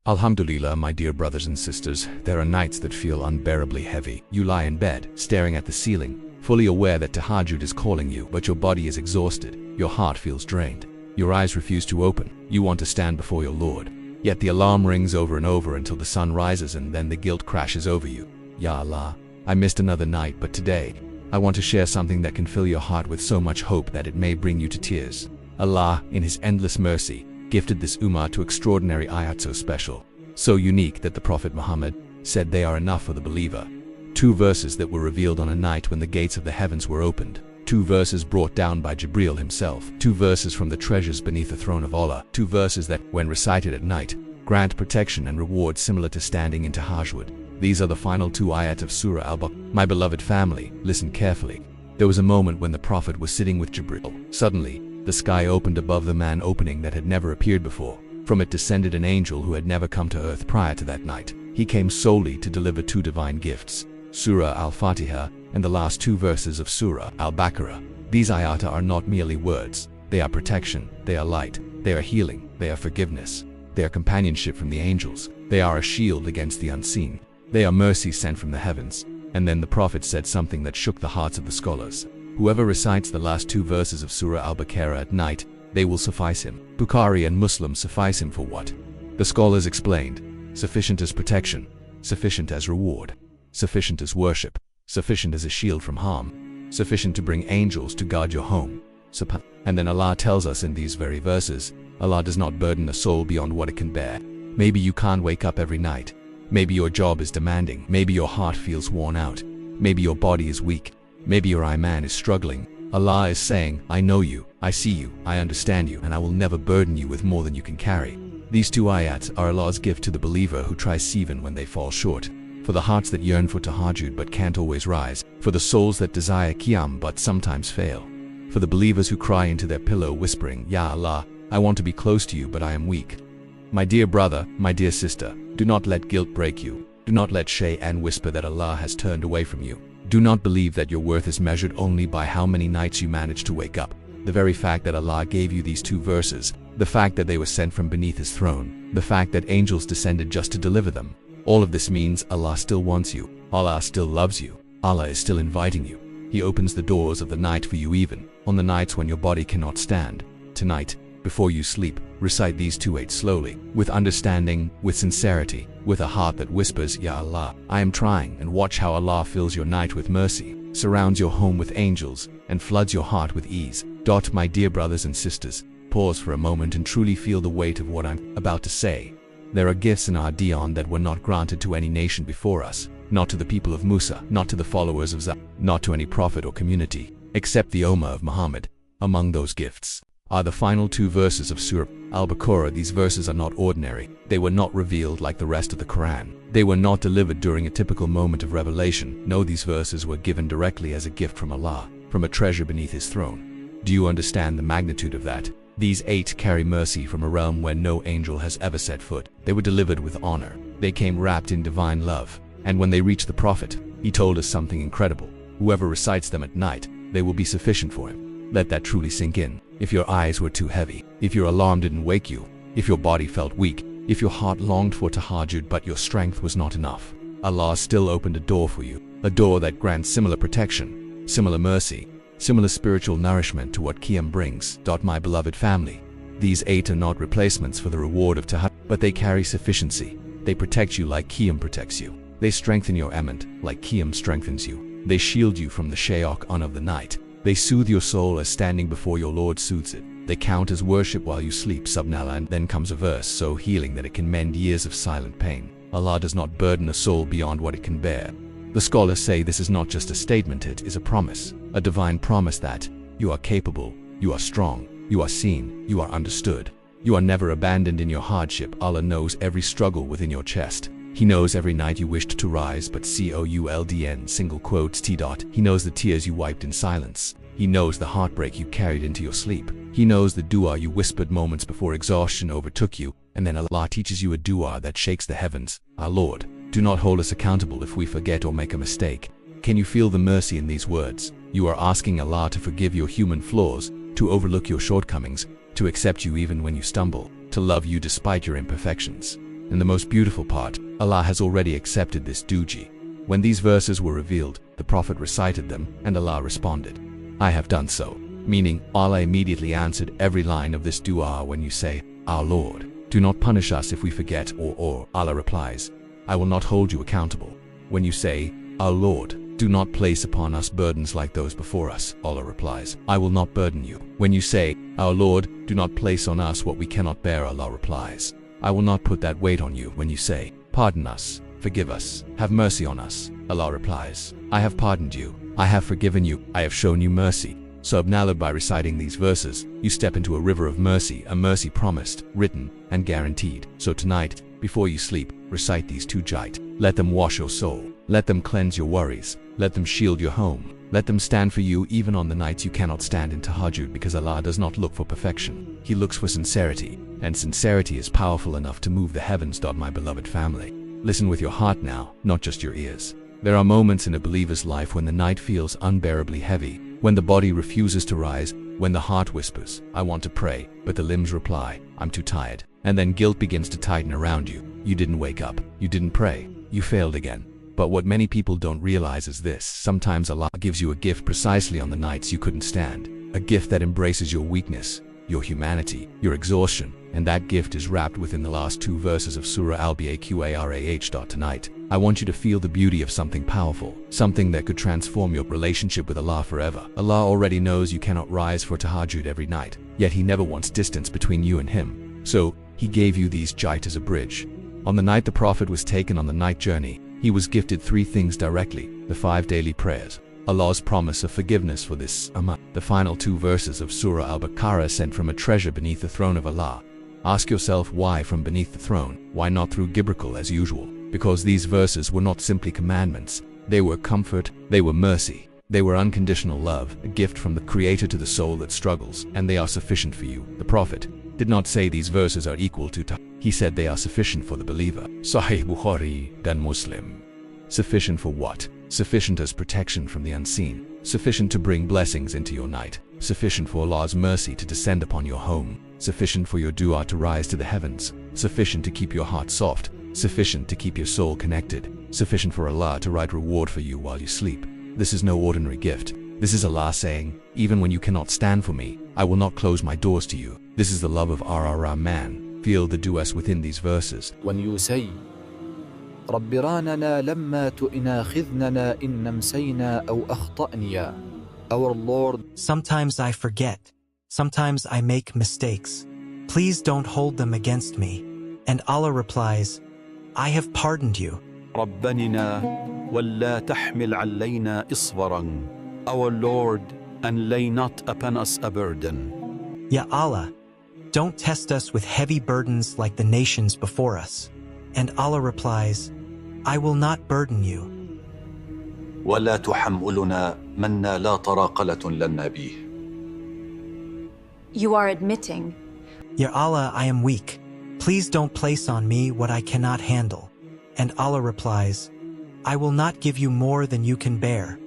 Alhamdulillah, my dear brothers and sisters, there are nights that feel unbearably heavy. You lie in bed, staring at the ceiling, fully aware that Tahajjud is calling you, but your body is exhausted, your heart feels drained, your eyes refuse to open, you want to stand before your Lord. Yet the alarm rings over and over until the sun rises, and then the guilt crashes over you. Ya Allah, I missed another night, but today, I want to share something that can fill your heart with so much hope that it may bring you to tears. Allah, in His endless mercy, gifted this ummah to extraordinary ayat so special, so unique that the Prophet Muhammad said they are enough for the believer. 2 verses that were revealed on a night when the gates of the heavens were opened. 2 verses brought down by Jibreel himself. 2 verses from the treasures beneath the throne of Allah. 2 verses that, when recited at night, grant protection and reward similar to standing in Tahajjud. These are the final 2 ayat of Surah Al-Baqarah. My beloved family, listen carefully. There was a moment when the Prophet was sitting with Jibreel. Suddenly, the sky opened above the man, opening that had never appeared before. From it descended an angel who had never come to earth prior to that night. He came solely to deliver 2 divine gifts, Surah Al-Fatiha and the last 2 verses of Surah Al-Baqarah. These ayat are not merely words. They are protection, they are light, they are healing, they are forgiveness, they are companionship from the angels, they are a shield against the unseen, they are mercy sent from the heavens. And then the Prophet said something that shook the hearts of the scholars. Whoever recites the last 2 verses of Surah Al-Baqarah at night, they will suffice him. Bukhari and Muslim suffice him for what? The scholars explained: sufficient as protection, sufficient as reward, sufficient as worship, sufficient as a shield from harm, sufficient to bring angels to guard your home. And then Allah tells us in these very verses, Allah does not burden a soul beyond what it can bear. Maybe you can't wake up every night. Maybe your job is demanding. Maybe your heart feels worn out. Maybe your body is weak. Maybe your iman is struggling. Allah is saying, I know you, I see you, I understand you, and I will never burden you with more than you can carry. These 2 ayats are Allah's gift to the believer who tries even when they fall short. For the hearts that yearn for Tahajjud but can't always rise. For the souls that desire Qiyam but sometimes fail. For the believers who cry into their pillow whispering, Ya Allah, I want to be close to you but I am weak. My dear brother, my dear sister, do not let guilt break you. Do not let shaytan whisper that Allah has turned away from you. Do not believe that your worth is measured only by how many nights you manage to wake up. The very fact that Allah gave you these 2 verses, the fact that they were sent from beneath His throne, the fact that angels descended just to deliver them, all of this means Allah still wants you. Allah still loves you. Allah is still inviting you. He opens the doors of the night for you even on the nights when your body cannot stand. Tonight, before you sleep, recite these 2 ayats slowly, with understanding, with sincerity, with a heart that whispers, Ya Allah, I am trying, and watch how Allah fills your night with mercy, surrounds your home with angels, and floods your heart with ease. My dear brothers and sisters, pause for a moment and truly feel the weight of what I'm about to say. There are gifts in our deen that were not granted to any nation before us, not to the people of Musa, not to the followers of Zah, not to any prophet or community, except the Ummah of Muhammad. Among those gifts are the final 2 verses of Surah Al-Baqarah. These verses are not ordinary. They were not revealed like the rest of the Quran. They were not delivered during a typical moment of revelation. No, these verses were given directly as a gift from Allah, from a treasure beneath His throne. Do you understand the magnitude of that? These 8 carry mercy from a realm where no angel has ever set foot. They were delivered with honor. They came wrapped in divine love. And when they reached the Prophet, he told us something incredible. Whoever recites them at night, they will be sufficient for him. Let that truly sink in. If your eyes were too heavy, if your alarm didn't wake you, if your body felt weak, if your heart longed for Tahajjud but your strength was not enough, Allah still opened a door for you, a door that grants similar protection, similar mercy, similar spiritual nourishment to what Qiyam brings. My beloved family, these 8 are not replacements for the reward of Tahajjud, but they carry sufficiency. They protect you like Qiyam protects you. They strengthen your element like Qiyam strengthens you. They shield you from the shaytan of the night. They soothe your soul as standing before your Lord soothes it. They count as worship while you sleep. Subhanallah. And then comes a verse so healing that it can mend years of silent pain. Allah does not burden a soul beyond what it can bear. The scholars say this is not just a statement, it is a promise, a divine promise that you are capable, you are strong, you are seen, you are understood. You are never abandoned in your hardship. Allah knows every struggle within your chest. He knows every night you wished to rise but coldn single quotes t. He knows the tears you wiped in silence. He knows the heartbreak you carried into your sleep. He knows the dua you whispered moments before exhaustion overtook you. And then Allah teaches you a dua that shakes the heavens. Our Lord, do not hold us accountable if we forget or make a mistake. Can you feel the mercy in these words? You are asking Allah to forgive your human flaws, to overlook your shortcomings, to accept you even when you stumble, to love you despite your imperfections. And the most beautiful part, Allah has already accepted this duji. When these verses were revealed, the Prophet recited them, and Allah responded, I have done so. Meaning, Allah immediately answered every line of this dua when you say, Our Lord, do not punish us if we forget, or Allah replies, I will not hold you accountable. When you say, Our Lord, do not place upon us burdens like those before us, Allah replies, I will not burden you. When you say, Our Lord, do not place on us what we cannot bear, Allah replies, I will not put that weight on you. When you say, Pardon us, forgive us, have mercy on us, Allah replies, I have pardoned you, I have forgiven you, I have shown you mercy. So by reciting these verses, you step into a river of mercy, a mercy promised, written, and guaranteed. So tonight, before you sleep, recite these two jait. Let them wash your soul. Let them cleanse your worries. Let them shield your home. Let them stand for you even on the nights you cannot stand in Tahajjud, because Allah does not look for perfection. He looks for sincerity, and sincerity is powerful enough to move the heavens. My beloved family, listen with your heart now, not just your ears. There are moments in a believer's life when the night feels unbearably heavy, when the body refuses to rise, when the heart whispers, I want to pray, but the limbs reply, I'm too tired. And then guilt begins to tighten around you. You didn't wake up. You didn't pray. You failed again. But what many people don't realize is this: sometimes Allah gives you a gift precisely on the nights you couldn't stand. A gift that embraces your weakness, your humanity, your exhaustion, and that gift is wrapped within the last two verses of Surah Al-Baqarah. Tonight, I want you to feel the beauty of something powerful, something that could transform your relationship with Allah forever. Allah already knows you cannot rise for Tahajjud every night, yet He never wants distance between you and Him. So, He gave you these jait as a bridge. On the night the Prophet was taken on the night journey, he was gifted three things directly: the 5 daily prayers, Allah's promise of forgiveness for this the final 2 verses of Surah Al-Baqarah sent from a treasure beneath the throne of Allah. Ask yourself why from beneath the throne, why not through Gibril as usual? Because these verses were not simply commandments, they were comfort, they were mercy, they were unconditional love, a gift from the Creator to the soul that struggles, and they are sufficient for you. The Prophet did not say these verses are equal to he said they are sufficient for the believer. Sahih Bukhari dan Muslim. Sufficient for what? Sufficient as protection from the unseen, sufficient to bring blessings into your night, sufficient for Allah's mercy to descend upon your home, sufficient for your dua to rise to the heavens, sufficient to keep your heart soft, sufficient to keep your soul connected, sufficient for Allah to write reward for you while you sleep. This is no ordinary gift. This is Allah saying, even when you cannot stand for me, I will not close my doors to you. This is the love of Ar-Rahman. Feel the duas within these verses. When you say, رب راننا لما تؤاخذنا إن نسينا أو أخطأنا. Our Lord, sometimes I forget, sometimes I make mistakes. Please don't hold them against me. And Allah replies, I have pardoned you. ربنا ولا تحمل علينا إصبرا. Our Lord, and lay not upon us a burden. Ya Allah, don't test us with heavy burdens like the nations before us. And Allah replies, I will not burden you. ولا تحملنا منا لا طاقة لنا به. You are admitting, Ya Allah, I am weak. Please don't place on me what I cannot handle. And Allah replies, I will not give you more than you can bear.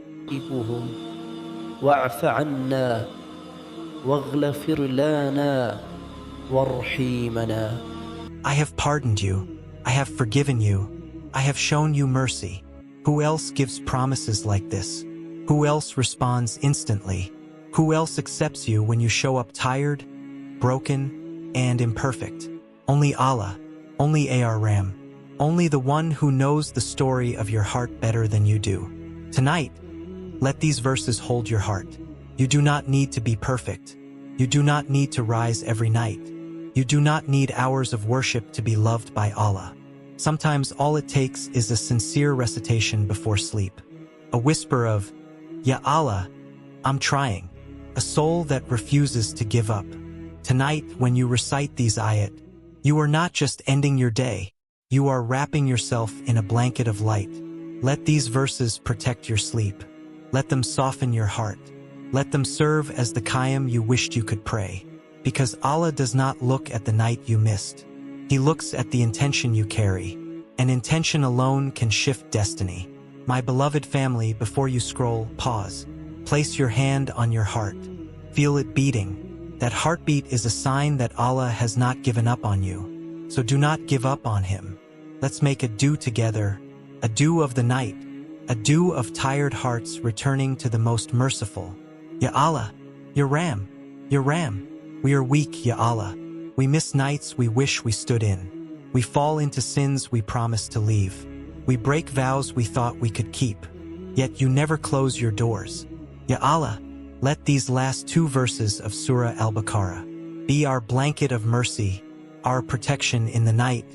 واعف عنا واغفر لنا وارحمنا. I have pardoned you, I have forgiven you, I have shown you mercy. Who else gives promises like this? Who else responds instantly? Who else accepts you when you show up tired, broken, and imperfect? Only Allah, only Ar-Rahman, only the one who knows the story of your heart better than you do. Tonight, let these verses hold your heart. You do not need to be perfect. You do not need to rise every night. You do not need hours of worship to be loved by Allah. Sometimes all it takes is a sincere recitation before sleep. A whisper of, Ya Allah, I'm trying. A soul that refuses to give up. Tonight, when you recite these ayat, you are not just ending your day. You are wrapping yourself in a blanket of light. Let these verses protect your sleep. Let them soften your heart. Let them serve as the qiyam you wished you could pray. Because Allah does not look at the night you missed. He looks at the intention you carry. And intention alone can shift destiny. My beloved family, before you scroll, pause. Place your hand on your heart. Feel it beating. That heartbeat is a sign that Allah has not given up on you. So do not give up on Him. Let's make a dew together, a dew of the night, a dew of tired hearts returning to the most merciful. Ya Allah, Ya Ram, Ya Ram, we are weak, Ya Allah. We miss nights we wish we stood in. We fall into sins we promised to leave. We break vows we thought we could keep. Yet you never close your doors. Ya Allah, let these last 2 verses of Surah Al-Baqarah be our blanket of mercy, our protection in the night,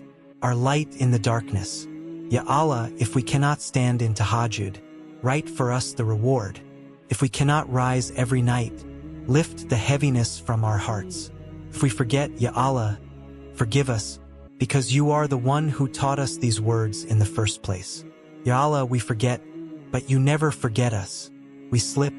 our light in the darkness. Ya Allah, if we cannot stand in Tahajjud, write for us the reward. If we cannot rise every night, lift the heaviness from our hearts. If we forget, Ya Allah, forgive us, because you are the one who taught us these words in the first place. Ya Allah, we forget, but you never forget us. We slip,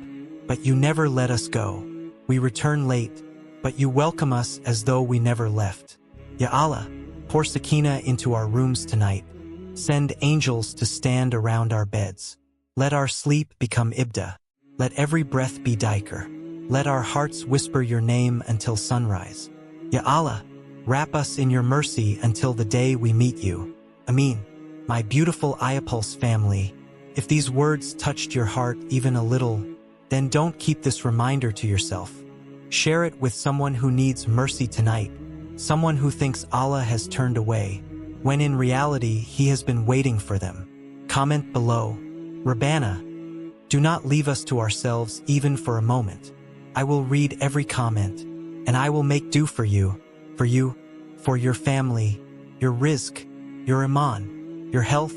but you never let us go. We return late, but you welcome us as though we never left. Ya Allah, pour Sakina into our rooms tonight. Send angels to stand around our beds. Let our sleep become ibda. Let every breath be dhikr. Let our hearts whisper your name until sunrise. Ya Allah, wrap us in your mercy until the day we meet you. Ameen. My beautiful Ayapulse family, if these words touched your heart even a little, then don't keep this reminder to yourself. Share it with someone who needs mercy tonight, someone who thinks Allah has turned away, when in reality He has been waiting for them. Comment below. Rabbana, do not leave us to ourselves even for a moment. I will read every comment, and I will make due for you, for your family, your rizq, your iman, your health,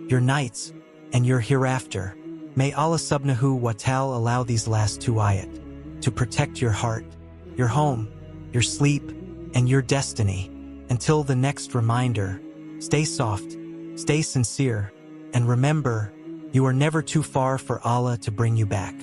your nights, and your hereafter. May Allah Subhanahu wa Ta'ala allow these last 2 ayat to protect your heart, your home, your sleep, and your destiny. Until the next reminder, stay soft, stay sincere, and remember, you are never too far for Allah to bring you back.